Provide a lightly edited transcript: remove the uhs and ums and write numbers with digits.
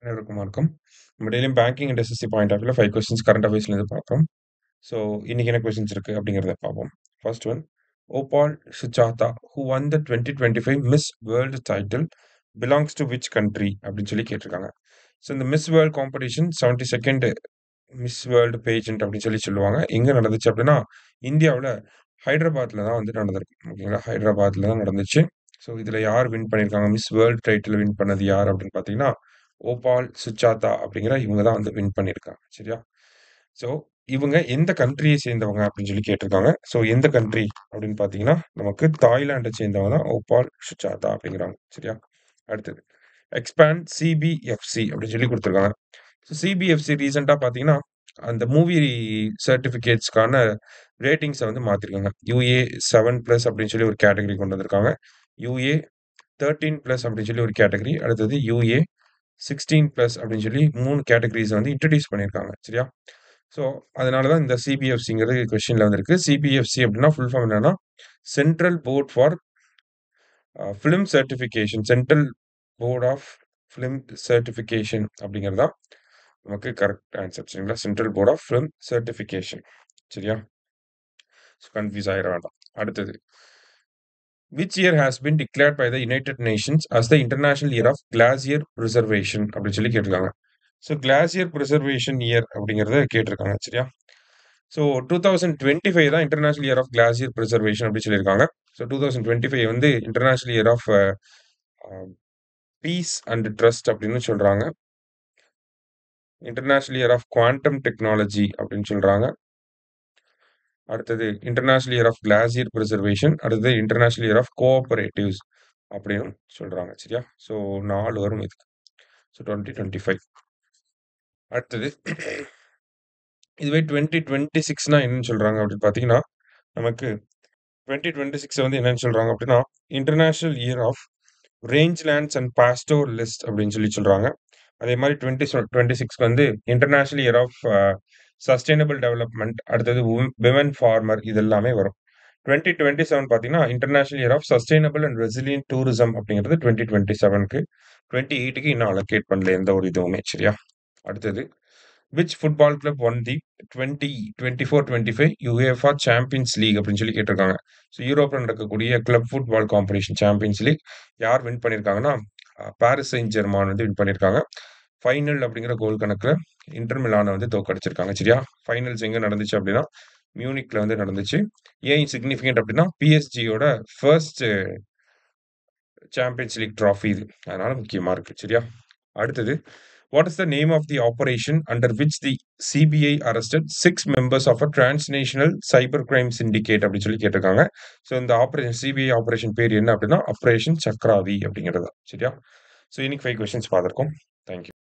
அனைவருக்கும் வணக்கம். நம்ம டெய்லியும் banking and SSC point of வியூல 5 கொஸ்டின்ஸ் கரண்ட் அஃபேர்ஸ்லேருந்து பார்க்குறோம். ஸோ, இன்னைக்கு என்ன கொஸ்டின்ஸ் இருக்கு அப்படிங்கிறத பார்ப்போம். First one, Opal Suchata who won the 2025 Miss World title belongs to which country அப்படின்னு சொல்லி கேட்டிருக்காங்க. ஸோ, இந்த Miss World competition 72nd Miss World pageant அப்படின்னு சொல்லி சொல்லுவாங்க. எங்க நடந்துச்சு அப்படின்னா, இந்தியாவுல ஹைதராபாத்ல தான் வந்து நடந்திருக்கு. ஓகேங்களா? ஹைதராபாத்ல தான் நடந்துச்சு. ஸோ, இதுல யார் வின் பண்ணியிருக்காங்க? மிஸ் வேர்ல்ட் டைட்டில் வின் பண்ணது யார் அப்படின்னு பார்த்தீங்கன்னா, ஓபால் சுஜாதா அப்படிங்கிற இவங்க தான் வந்து வின் பண்ணியிருக்காங்க. சரியா? ஸோ, இவங்க எந்த கண்ட்ரியை சேர்ந்தவங்க அப்படின்னு சொல்லி கேட்டிருக்காங்க. ஸோ, எந்த கண்ட்ரி அப்படின்னு பார்த்தீங்கன்னா, நமக்கு தாய்லாண்ட சேர்ந்தவங்க தான் ஓபால் சுஜாதா அப்படிங்கிறாங்க. சரியா? அடுத்தது, எக்ஸ்பேண்ட் சிபிஎஃப்சி அப்படின்னு சொல்லி குடுத்துருக்காங்க. ஸோ சிபிஎஃப்சி ரீசென்ட்டா பார்த்தீங்கன்னா, அந்த மூவி சர்டிஃபிகேட்ஸ்க்கான ரேட்டிங்ஸ வந்து மாத்திருக்காங்க. யுஏ 7+ அப்படின்னு சொல்லி ஒரு கேட்டகரி கொண்டு வந்திருக்காங்க. யுஏ 13+ அப்படின்னு சொல்லி ஒரு கேட்டகரி. அடுத்தது யுஏ 16+ அப்படின்னு சொல்லி 3 கேட்டகரீஸ வந்து இன்ட்ரோடியூஸ் பண்ணியிருக்காங்க. சரியா? ஸோ, அதனால தான் இந்த சிபிஎஃப்சிங்கிறது கொஸ்டின்ல வந்திருக்கு. சிபிஎஃப்சி அப்படின்னா ஃபுல் ஃபார்ம் என்னன்னா, central board for film certification. Central board of film certification அப்படிங்கிறது தான் நமக்கு கரெக்ட் ஆன்சர். சரிங்களா? Central board of film certification. சரியா? ஸோ கன்ஃப்யூஸ் ஆயிற வேண்டாம். அடுத்தது, which year has been declared by the United Nations as the international year of glacier preservation அப்படின்னு சொல்லி கேட்டிருக்காங்க. ஸோ கிளாசியர் பிரிசர்வேஷன் இயர் அப்படிங்கிறத கேட்டிருக்காங்க. சரியா? ஸோ 2025 தான் international year of glacier preservation அப்படின்னு சொல்லியிருக்காங்க. ஸோ 2025 வந்து international year of peace and trust அப்படின்னு சொல்றாங்க. International year of quantum technology அப்படின்னு சொல்றாங்க. அடுத்தது international year of glacier preservation. அடுத்தது இன்டர்நேஷனல் இயர் ஆஃப் கோஆப்பரேட்டிவ்ஸ் அப்படின்னு சொல்றாங்க. சரியா? ஸோ 4 வரும் இதுக்கு. ஸோ 2025. அடுத்தது, இதுவே 2026னா என்னன்னு சொல்றாங்க அப்படின்னு பார்த்தீங்கன்னா, நமக்கு 2026 வந்து என்னன்னு சொல்றாங்க அப்படின்னா, International year of Rangelands and Pastoralist அப்படின்னு சொல்லி சொல்றாங்க. அதே மாரி 2026க்கு வந்து international year of Sustainable Development, அடுத்தது விமன் ஃபார்மர் இது எல்லாமே வரும். 2027 பார்த்தீங்கன்னா, International year of Sustainable and Resilient Tourism அப்படிங்கிறது 2027க்கு. 28க்கு இன்னும் அலோகேட் பண்ணல எந்த ஒரு இதுவுமே. சரியா? அடுத்தது, which football club won the 2024-25 UEFA Champions League அப்படின்னு சொல்லி கேட்டிருக்காங்க. ஸோ யூரோப்ல நடக்கக்கூடிய club football competition Champions League யார் வின் பண்ணியிருக்காங்கன்னா, பாரிஸ் செயின்ட் ஜெர்மான் வந்து வின் பண்ணியிருக்காங்க. ஃபைனல் அப்படிங்கிற கோல் கணக்குல இன்டர் மிலான வந்து தோற்கடிச்சிருக்காங்க. சரியா? ஃபைனல்ஸ் எங்க நடந்துச்சு அப்படின்னா, மியூனிக்ல வந்து நடந்துச்சு. ஏன் சிக்னிஃபிகன்ட் அப்படின்னா, பிஎஸ்ஜியோட ஃபர்ஸ்ட் சாம்பியன்ஸ் லீக் ட்ராஃபி இது. அதனால முக்கியமா இருக்கு. சரியா? அடுத்தது, what is the name of the operation under which the CBI arrested 6 members of a transnational cyber crime syndicate அப்படின்னு சொல்லி கேட்டிருக்காங்க. ஸோ இந்த ஆப்பரேஷன் சிபிஐ ஆப்பரேஷன் பேர் என்ன அப்படின்னா, ஆப்பரேஷன் சக்ராவி அப்படிங்கிறது தான். சரியா? ஸோ இன்னைக்கு 5 கொஸ்டின்ஸ் பார்த்துருக்கோம். Thank you.